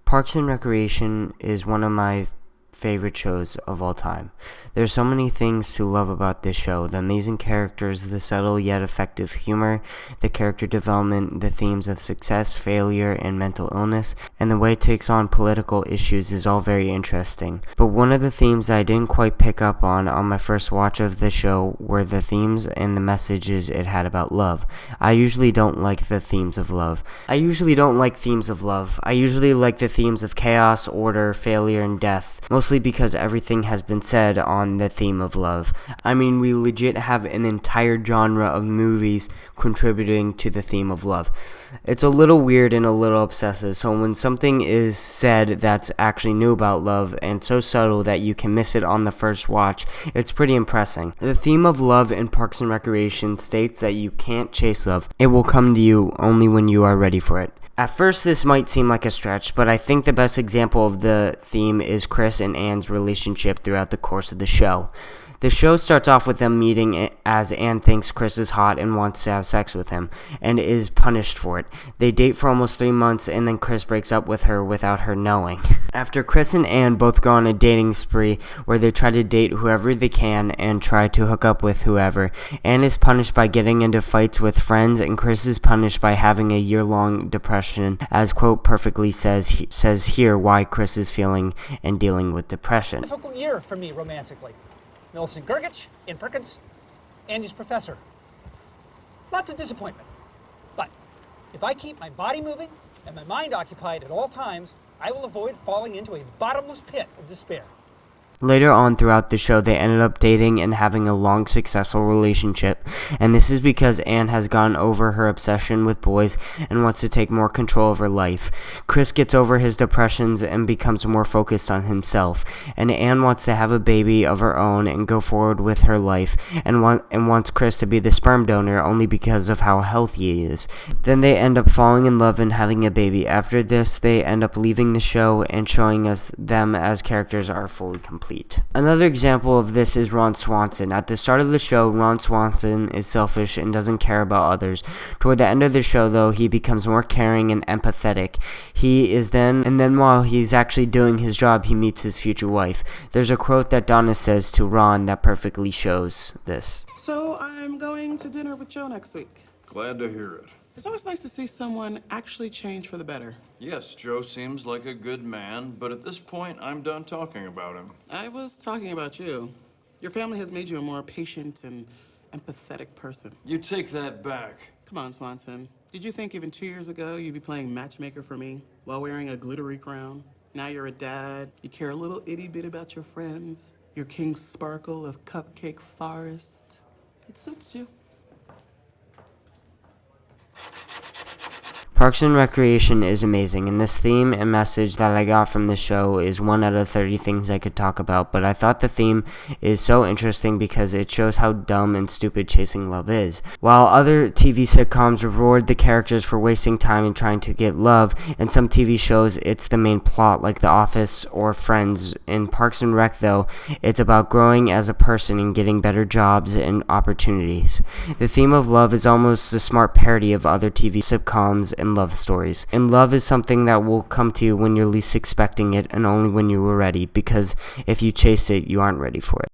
Parks and Recreation is one of my favorite shows of all time. There's so many things to love about this show: the amazing characters, the subtle yet effective humor, the character development, the themes of success, failure, and mental illness, and the way it takes on political issues is all very interesting. But one of the themes I didn't quite pick up on my first watch of the show were the themes and the messages it had about love. I usually don't like the themes of love. I usually like the themes of chaos, order, failure, and death, mostly because everything has been said on the theme of love. I mean, we legit have an entire genre of movies contributing to the theme of love. It's a little weird and a little obsessive, so when something is said that's actually new about love and so subtle that you can miss it on the first watch, it's pretty impressive. The theme of love in Parks and Recreation states that you can't chase love. It will come to you only when you are ready for it. At first, this might seem like a stretch, but I think the best example of the theme is Chris and Anne's relationship throughout the course of the show. The show starts off with them meeting as Anne thinks Chris is hot and wants to have sex with him, and is punished for it. They date for almost 3 months, and then Chris breaks up with her without her knowing. After Chris and Anne both go on a dating spree where they try to date whoever they can and try to hook up with whoever, Anne is punished by getting into fights with friends, and Chris is punished by having a year-long depression, as quote perfectly says here why Chris is feeling and dealing with depression. Difficult year for me romantically. Millicent Gergich, Ian Perkins, Andy's professor. Lots of disappointment. But if I keep my body moving and my mind occupied at all times, I will avoid falling into a bottomless pit of despair. Later on throughout the show, they ended up dating and having a long, successful relationship, and this is because Anne has gotten over her obsession with boys and wants to take more control of her life. Chris gets over his depressions and becomes more focused on himself, and Anne wants to have a baby of her own and go forward with her life, and wants Chris to be the sperm donor only because of how healthy he is. Then they end up falling in love and having a baby. After this, they end up leaving the show and showing us them as characters are fully complete. Another example of this is Ron Swanson. At the start of the show, Ron Swanson is selfish and doesn't care about others. Toward the end of the show, though, he becomes more caring and empathetic. And then while he's actually doing his job, he meets his future wife. There's a quote that Donna says to Ron that perfectly shows this. So I'm going to dinner with Joe next week. Glad to hear it. It's always nice to see someone actually change for the better. Yes, Joe seems like a good man, but at this point, I'm done talking about him. I was talking about you. Your family has made you a more patient and empathetic person. You take that back. Come on, Swanson. Did you think even 2 years ago you'd be playing matchmaker for me while wearing a glittery crown? Now you're a dad. You care a little itty bit about your friends. Your King Sparkle of Cupcake Forest. It suits you. Parks and Recreation is amazing, and this theme and message that I got from the show is 1 out of 30 things I could talk about, but I thought the theme is so interesting because it shows how dumb and stupid chasing love is. While other TV sitcoms reward the characters for wasting time and trying to get love, in some TV shows it's the main plot like The Office or Friends. In Parks and Rec, though, it's about growing as a person and getting better jobs and opportunities. The theme of love is almost a smart parody of other TV sitcoms and love stories. And love is something that will come to you when you're least expecting it and only when you were ready, because if you chase it, you aren't ready for it.